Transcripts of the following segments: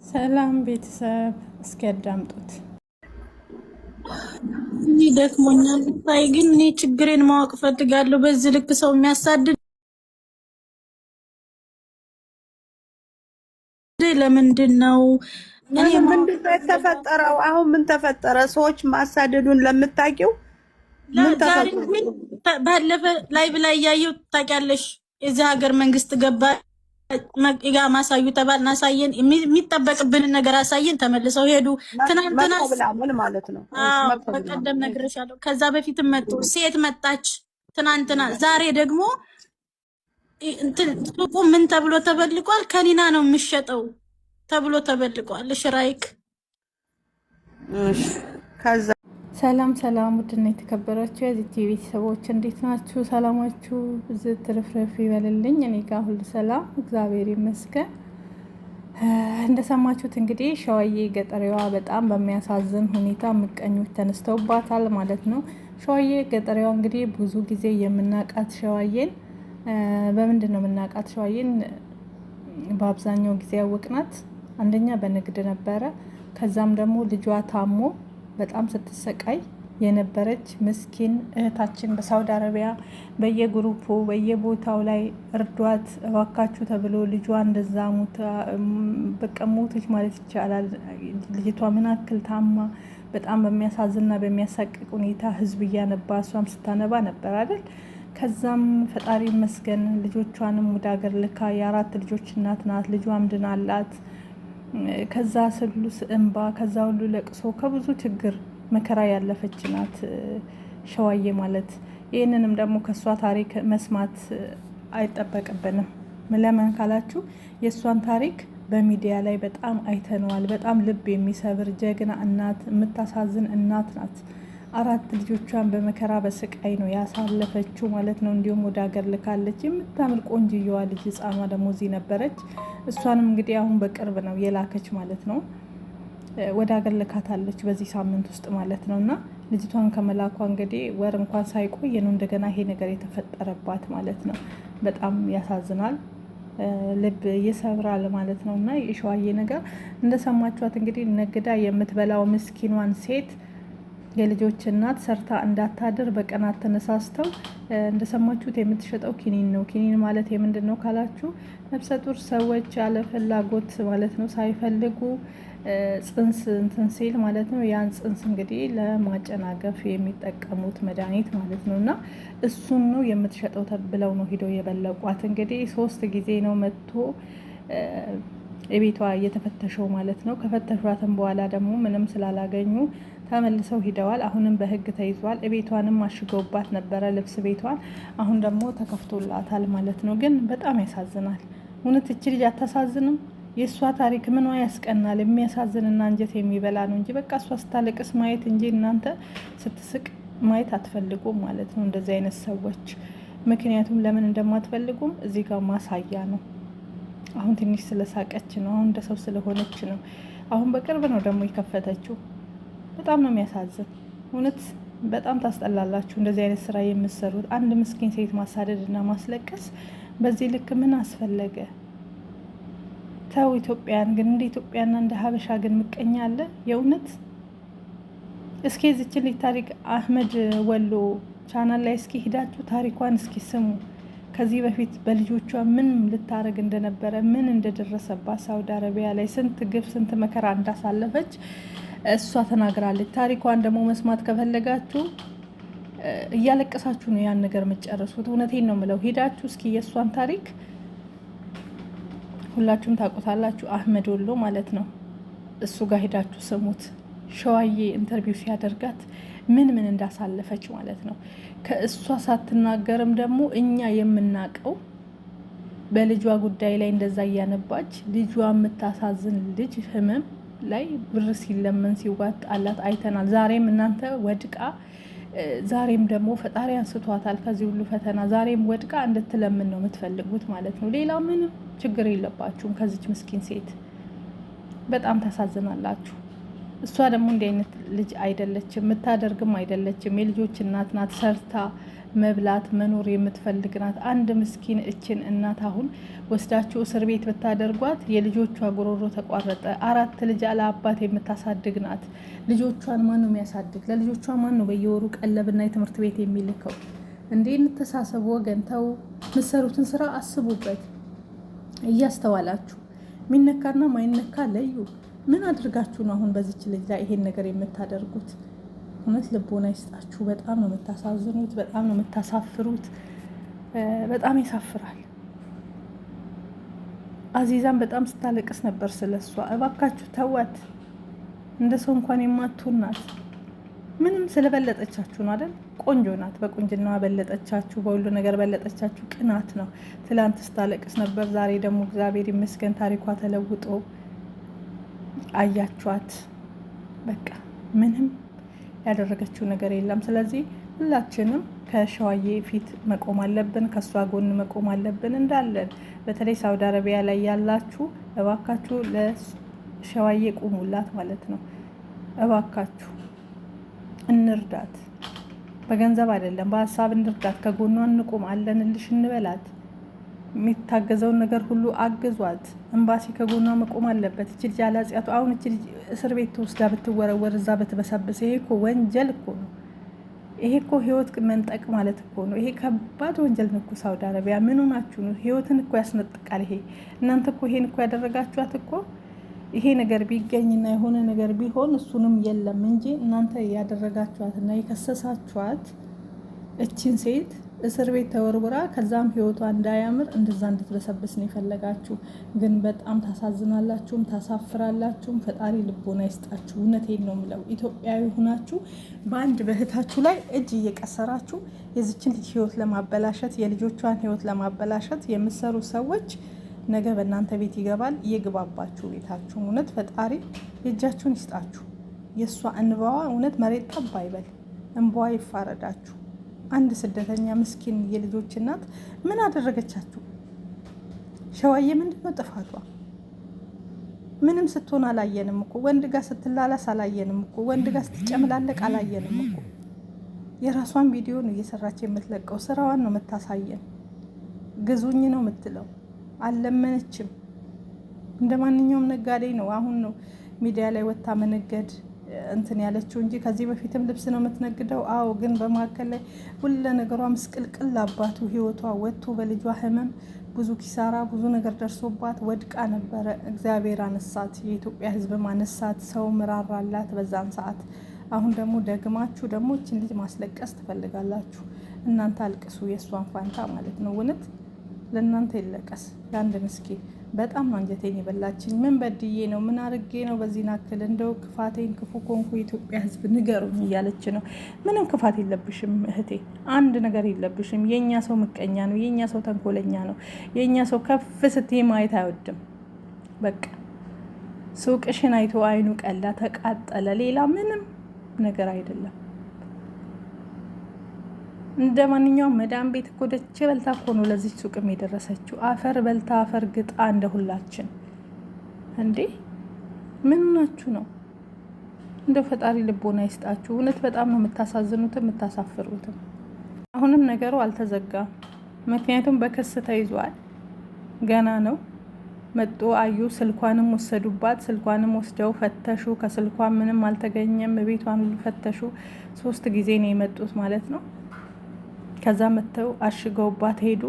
ሰላም ቤተሰብ እስኪ ያዳምጡት። እኔ ደክሞኛል። ታይ ግን እኔ ችግሬን ማወቅ ፈልጋለሁ። በዚህ ልክ ሰው የሚያሳድድ ለምንድን ነው? እኔ ምንድን ነው የተፈጠረው? አሁን ምን ተፈጠረ? ሰዎች ማሳደዱን ለምታውቂው ምን ዛሬ ተፈጠረ? ግን ባለፈ ላይ ብላይ ያየው ታውቂያለሽ። የዚህ ሀገር መንግስት ገባ ጋ ማሳዩ ተባልን፣ አሳየን። የሚጠበቅብንን ነገር አሳየን። ተመልሰው ሄዱ። ትናንትና መጥቶ ብላ ምን ማለት ነው? እሺ መጥቶ ብላ በቀደም ነግሬሻለሁ። ከዛ በፊትም መጡ። ሴት መጣች ትናንትና። ዛሬ ደግሞ ሱቁ ምን ተብሎ ተበልቋል? ከኒና ነው የሚሸጠው ተብሎ ተበልቋል። ሽራይክ እሺ ከዛ ሰላም ሰላም፣ ውድና የተከበራችሁ የዚህ ቲቪ ቤተሰቦች እንዴት ናችሁ? ሰላማችሁ ብዝት ትርፍርፍ ይበልልኝ። እኔ ጋር ሁሉ ሰላም እግዚአብሔር ይመስገን። እንደሰማችሁት እንግዲህ ሸዋዬ ገጠሪዋ በጣም በሚያሳዝን ሁኔታ ምቀኞች ተነስተውባታል ማለት ነው። ሸዋዬ ገጠሪዋ እንግዲህ ብዙ ጊዜ የምናውቃት ሸዋዬን በምንድን ነው የምናውቃት? ሸዋዬን በአብዛኛው ጊዜ ያወቅናት አንደኛ በንግድ ነበረ። ከዛም ደግሞ ልጇ ታሞ በጣም ስትሰቃይ የነበረች ምስኪን እህታችን በሳውዲ አረቢያ በየግሩፑ በየቦታው ላይ እርዷት እባካችሁ ተብሎ ልጇ እንደዛ በቃ ሞተች ማለት ይቻላል። ልጅቷ ምን አክል ታማ በጣም በሚያሳዝንና በሚያሳቅቅ ሁኔታ ህዝብ እያነባ እሷም ስታነባ ነበር አይደል? ከዛም ፈጣሪ መስገን ልጆቿንም ወደ ሀገር ልካ የአራት ልጆች እናት ናት። ልጇም ድናላት። ከዛ ስሉስ እንባ ከዛ ሁሉ ለቅሶ ከብዙ ችግር መከራ ያለፈች ናት ሸዋዬ ማለት። ይህንንም ደግሞ ከእሷ ታሪክ መስማት አይጠበቅብንም። ለምን ካላችሁ የእሷን ታሪክ በሚዲያ ላይ በጣም አይተነዋል። በጣም ልብ የሚሰብር ጀግና እናት፣ የምታሳዝን እናት ናት። አራት ልጆቿን በመከራ በስቃይ ነው ያሳለፈችው ማለት ነው። እንዲሁም ወደ ሀገር ልካለች። የምታምር ቆንጅየዋ ልጅ ህፃኗ ደግሞ እዚህ ነበረች። እሷንም እንግዲህ አሁን በቅርብ ነው የላከች ማለት ነው። ወደ ሀገር ልካታለች በዚህ ሳምንት ውስጥ ማለት ነው። እና ልጅቷን ከመላኳ እንግዲህ ወር እንኳን ሳይቆይ ነው እንደገና ይሄ ነገር የተፈጠረባት ማለት ነው። በጣም ያሳዝናል፣ ልብ ይሰብራል ማለት ነው። እና የሸዋዬ ነገር እንደሰማችኋት እንግዲህ ነግዳ የምትበላው ምስኪኗን ሴት የልጆች እናት ሰርታ እንዳታድር በቀናት ተነሳስተው እንደሰማችሁት የምትሸጠው ኪኒን ነው። ኪኒን ማለት የምንድን ነው ካላችሁ ነፍሰ ጡር ሰዎች ያለ ፍላጎት ማለት ነው ሳይፈልጉ ጽንስ እንትን ሲል ማለት ነው። ያን ጽንስ እንግዲህ ለማጨናገፍ የሚጠቀሙት መድኃኒት ማለት ነው። እና እሱን ነው የምትሸጠው ተብለው ነው ሂደው የበለቋት። እንግዲህ 3 ጊዜ ነው መጥቶ የቤቷ እየተፈተሸው ማለት ነው። ከፈተሿትም በኋላ ደግሞ ምንም ስላላገኙ ተመልሰው ሂደዋል። አሁንም በህግ ተይዟል። ቤቷንም አሽገውባት ነበረ ልብስ ቤቷን። አሁን ደግሞ ተከፍቶላታል ማለት ነው። ግን በጣም ያሳዝናል እውነት። እች ልጅ አታሳዝንም? የእሷ ታሪክ ምኗ ያስቀናል? የሚያሳዝንና አንጀት የሚበላ ነው እንጂ በቃ እሷ ስታለቅስ ማየት እንጂ እናንተ ስትስቅ ማየት አትፈልጉም ማለት ነው እንደዚህ አይነት ሰዎች። ምክንያቱም ለምን እንደማትፈልጉም እዚህ ጋር ማሳያ ነው። አሁን ትንሽ ስለሳቀች ነው፣ አሁን እንደ ሰው ስለሆነች ነው። አሁን በቅርብ ነው ደግሞ የከፈተችው። በጣም ነው የሚያሳዝን እውነት። በጣም ታስጠላላችሁ እንደዚህ አይነት ስራ የምትሰሩት። አንድ ምስኪን ሴት ማሳደድ እና ማስለቀስ በዚህ ልክ ምን አስፈለገ? ተው ኢትዮጵያን ግን እንደ ኢትዮጵያና እንደ ሀበሻ ግን ምቀኛ አለ የእውነት። እስኪ የዚችን ልጅ ታሪክ አህመድ ወሎ ቻናል ላይ እስኪ ሂዳችሁ ታሪኳን እስኪ ስሙ። ከዚህ በፊት በልጆቿ ምን ልታረግ እንደነበረ ምን እንደደረሰባት ሳውዲ አረቢያ ላይ ስንት ግፍ ስንት መከራ እንዳሳለፈች እሷ ተናግራለች። ታሪኳን ደግሞ መስማት ከፈለጋችሁ እያለቀሳችሁ ነው ያን ነገር የምትጨርሱት። እውነቴን ነው የምለው። ሄዳችሁ እስኪ የእሷን ታሪክ ሁላችሁም ታውቁታላችሁ። አህመድ ወሎ ማለት ነው። እሱ ጋር ሄዳችሁ ስሙት። ሸዋዬ ኢንተርቪው ሲያደርጋት ምን እንዳሳለፈች ማለት ነው። ከእሷ ሳትናገርም ደግሞ እኛ የምናውቀው በልጇ ጉዳይ ላይ እንደዛ እያነባች ልጇ የምታሳዝን ልጅ ህመም ላይ ብር ሲለመን ሲዋጣላት አይተናል። ዛሬም እናንተ ወድቃ ዛሬም ደግሞ ፈጣሪ አንስቷታል ከዚህ ሁሉ ፈተና። ዛሬም ወድቃ እንድትለምን ነው የምትፈልጉት ማለት ነው። ሌላ ምንም ችግር የለባችሁም ከዚች ምስኪን ሴት። በጣም ታሳዝናላችሁ። እሷ ደግሞ እንዲህ አይነት ልጅ አይደለችም፣ የምታደርግም አይደለችም። የልጆች እናት ናት። ሰርታ መብላት መኖር የምትፈልግ ናት። አንድ ምስኪን እችን እናት አሁን ወስዳችሁ እስር ቤት ብታደርጓት የልጆቿ ጉሮሮ ተቋረጠ። 4 ልጅ አለ አባት የምታሳድግ ናት። ልጆቿን ማን ነው የሚያሳድግ? ለልጆቿ ማን ነው በየወሩ ቀለብና የትምህርት ቤት የሚልከው? እንዴ እንተሳሰቡ ወገን። ተው፣ ምሰሩትን ስራ አስቡበት እያስተዋላችሁ። ሚነካና ማይነካ ለዩ። ምን አድርጋችሁ ነው አሁን በዚች ልጅ ላይ ይሄን ነገር የምታደርጉት? እውነት ልቦና ይስጣችሁ። በጣም ነው የምታሳዝኑት፣ በጣም ነው የምታሳፍሩት። በጣም ያሳፍራል። አዚዛን በጣም ስታለቅስ ነበር ስለሷ። እባካችሁ ተዋት። እንደ ሰው እንኳን የማትሆን ናት። ምንም ስለበለጠቻችሁ ነው አይደል? ቆንጆ ናት። በቁንጅናዋ በለጠቻችሁ፣ በሁሉ ነገር በለጠቻችሁ። ቅናት ነው። ትላንት ስታለቅስ ነበር፣ ዛሬ ደግሞ እግዚአብሔር ይመስገን ታሪኳ ተለውጦ አያችኋት። በቃ ምንም ያደረገችው ነገር የለም። ስለዚህ ሁላችንም ከሸዋዬ ፊት መቆም አለብን፣ ከእሷ ጎን መቆም አለብን እንዳለን። በተለይ ሳውዲ አረቢያ ላይ ያላችሁ እባካችሁ ለሸዋዬ ቁሙላት ማለት ነው። እባካችሁ እንርዳት። በገንዘብ አይደለም በሀሳብ እንርዳት። ከጎኗ እንቁም፣ አለንልሽ እንበላት። የሚታገዘውን ነገር ሁሉ አግዟት። ኤምባሲ ከጎኗ መቆም አለበት። እች ልጅ አላጽያቱ አሁን እች ልጅ እስር ቤት ተወስዳ ብትወረወር እዛ በትበሰብስ፣ ይሄ እኮ ወንጀል እኮ ነው። ይሄ እኮ ህይወት መንጠቅ ማለት እኮ ነው። ይሄ ከባድ ወንጀል ነው እኮ። ሳውዲ አረቢያ ምን ሆናችሁ ነው? ህይወትን እኮ ያስነጥቃል ይሄ። እናንተ እኮ ይሄን እኮ ያደረጋችኋት እኮ። ይሄ ነገር ቢገኝና የሆነ ነገር ቢሆን እሱንም የለም እንጂ እናንተ ያደረጋችኋትና የከሰሳችኋት እችን ሴት እስር ቤት ተወርውራ ከዛም ህይወቷ እንዳያምር እንደዛ እንድትበሰብስ ነው የፈለጋችሁ። ግን በጣም ታሳዝናላችሁም ታሳፍራላችሁም። ፈጣሪ ልቦና ይስጣችሁ። እውነቴን ነው የምለው። ኢትዮጵያዊ ሁናችሁ በአንድ በእህታችሁ ላይ እጅ እየቀሰራችሁ የዚችን ልጅ ህይወት ለማበላሸት የልጆቿን ህይወት ለማበላሸት የምሰሩ ሰዎች ነገ በእናንተ ቤት ይገባል። እየግባባችሁ ቤታችሁ። እውነት ፈጣሪ የእጃችሁን ይስጣችሁ። የእሷ እንባዋ እውነት መሬት ጠብ አይበል። እንባዋ ይፋረዳችሁ። አንድ ስደተኛ ምስኪን የልጆች እናት ምን አደረገቻችሁ? ሸዋዬ ምንድነው ጥፋቷ? ምንም ስትሆን አላየንም እኮ። ወንድ ጋር ስትላላስ አላየንም እኮ። ወንድ ጋር ስትጨምላለቅ አላየንም እኮ። የራሷን ቪዲዮ ነው እየሰራች የምትለቀው። ስራዋን ነው የምታሳየን። ግዙኝ ነው የምትለው። አልለመነችም። እንደ ማንኛውም ነጋዴ ነው አሁን ነው ሚዲያ ላይ ወጥታ መነገድ እንትን ያለችው እንጂ ከዚህ በፊትም ልብስ ነው የምትነግደው። አዎ፣ ግን በመካከል ላይ ሁሉ ነገሯ ምስቅልቅል አባቱ ህይወቷ ወጥቶ በልጇ ህመም ብዙ ኪሳራ ብዙ ነገር ደርሶባት ወድቃ ነበረ። እግዚአብሔር አነሳት፣ የኢትዮጵያ ህዝብም አነሳት፣ ሰው ምራራላት በዛን ሰዓት። አሁን ደግሞ ደግማችሁ ደግሞ እችን ልጅ ማስለቀስ ትፈልጋላችሁ። እናንተ አልቅሱ፣ የእሷን ፋንታ ማለት ነው። እውነት ለእናንተ ይለቀስ። ለአንድ ምስኪን በጣም አንጀቴን የበላችኝ። ምን በድዬ ነው? ምን አርጌ ነው? በዚህ ናክል እንደው ክፋቴን ክፉ ኮንኩ የኢትዮጵያ ህዝብ ንገሩኝ እያለች ነው። ምንም ክፋት የለብሽም እህቴ፣ አንድ ነገር የለብሽም። የእኛ ሰው ምቀኛ ነው። የእኛ ሰው ተንኮለኛ ነው። የእኛ ሰው ከፍ ስትይ ማየት አይወድም። በቃ ሱቅሽን አይቶ አይኑ ቀላ፣ ተቃጠለ። ሌላ ምንም ነገር አይደለም። እንደ ማንኛውም መዳም ቤት እኮ ደቼ በልታ እኮ ነው ለዚህ ሱቅም የደረሰችው። አፈር በልታ አፈር ግጣ እንደ ሁላችን። እንዴ ምን ናችሁ ነው? እንደው ፈጣሪ ልቦና ይስጣችሁ። እውነት በጣም ነው የምታሳዝኑትም የምታሳፍሩትም። አሁንም ነገሩ አልተዘጋም። ምክንያቱም በክስ ተይዟል። ገና ነው። መጡ አዩ፣ ስልኳንም ወሰዱባት። ስልኳንም ወስደው ፈተሹ። ከስልኳን ምንም አልተገኘም። ቤቷን ሁሉ ፈተሹ። 3 ጊዜ ነው የመጡት ማለት ነው። ከዛ መተው አሽገውባት ሄዱ።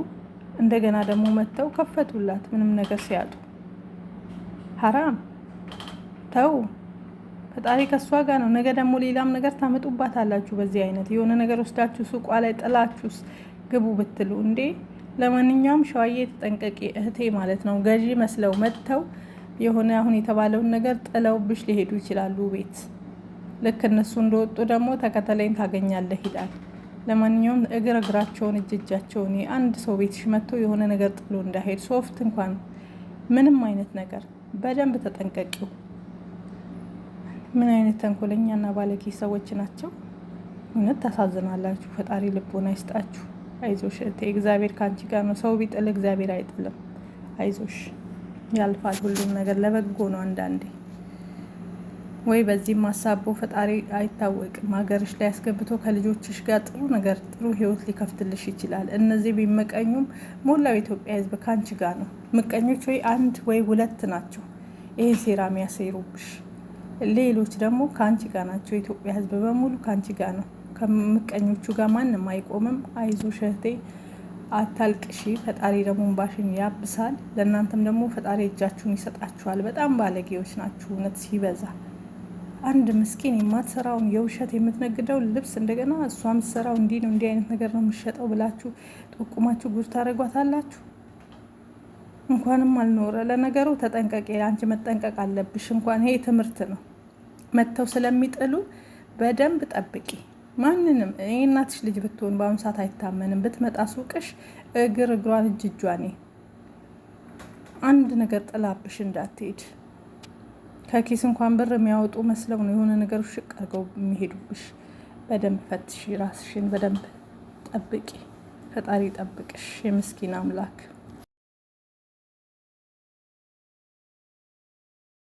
እንደገና ደግሞ መተው ከፈቱላት። ምንም ነገር ሲያጡ ሐራም ተው። ፈጣሪ ከሷ ጋር ነው። ነገ ደግሞ ሌላም ነገር ታመጡባት አላችሁ። በዚህ አይነት የሆነ ነገር ወስዳችሁ ሱቋ ላይ ጥላችሁስ ግቡ ብትሉ እንዴ። ለማንኛውም ሸዋዬ ተጠንቀቂ እህቴ ማለት ነው። ገዢ መስለው መተው የሆነ አሁን የተባለውን ነገር ጥለውብሽ ሊሄዱ ይችላሉ ቤት። ልክ እነሱ እንደወጡ ደግሞ ተከተለኝ ታገኛለህ ይላል። ለማንኛውም እግራቸውን እጃቸውን አንድ ሰው ቤትሽ መጥቶ የሆነ ነገር ጥሎ እንዳይሄድ ሶፍት እንኳን ምንም አይነት ነገር በደንብ ተጠንቀቂው። ምን አይነት ተንኮለኛና ባለጌ ሰዎች ናቸው! እውነት ታሳዝናላችሁ። ፈጣሪ ልቦና ይስጣችሁ። አይዞሽ እህቴ፣ እግዚአብሔር ካንቺ ጋር ነው። ሰው ቢጥል እግዚአብሔር አይጥልም። አይዞሽ፣ ያልፋል። ሁሉም ነገር ለበጎ ነው አንዳንዴ። ወይ በዚህ ማሳቦ ፈጣሪ አይታወቅም ሀገርሽ ላይ ያስገብቶ ከልጆችሽ ጋር ጥሩ ነገር ጥሩ ህይወት ሊከፍትልሽ ይችላል። እነዚህ ቢመቀኙም ሞላው ኢትዮጵያ ህዝብ ካንቺ ጋር ነው። ምቀኞች ወይ አንድ ወይ ሁለት ናቸው ይሄን ሴራ የሚያሴሩብሽ። ሌሎች ደግሞ ካንቺ ጋር ናቸው። የኢትዮጵያ ህዝብ በሙሉ ካንቺ ጋር ነው። ከምቀኞቹ ጋር ማንም አይቆምም። አይዞሽ እህቴ አታልቅሺ። ፈጣሪ ደግሞ እንባሽን ያብሳል። ለእናንተም ደግሞ ፈጣሪ እጃችሁን ይሰጣችኋል። በጣም ባለጌዎች ናችሁ እውነት ሲበዛ። አንድ ምስኪን የማትሰራውን የውሸት የምትነግደው ልብስ እንደገና እሷ የምትሰራው እንዲህ ነው እንዲህ አይነት ነገር ነው የምትሸጠው ብላችሁ ጠቁማችሁ ጉድ ታደርጓታላችሁ። እንኳንም አልኖረ። ለነገሩ ተጠንቀቂ፣ አንቺ መጠንቀቅ አለብሽ። እንኳን ይሄ ትምህርት ነው። መጥተው ስለሚጥሉ በደንብ ጠብቂ። ማንንም የእናትሽ ልጅ ብትሆን በአሁኑ ሰዓት አይታመንም። ብትመጣ ሱቅሽ እግር እግሯን እጅ እጇን አንድ ነገር ጥላብሽ እንዳትሄድ። ከኪስ እንኳን ብር የሚያወጡ መስለው ነው የሆነ ነገር ሽቅ አድርገው የሚሄዱብሽ። በደንብ ፈትሽ፣ ራስሽን በደንብ ጠብቂ። ፈጣሪ ጠብቅሽ። የምስኪን አምላክ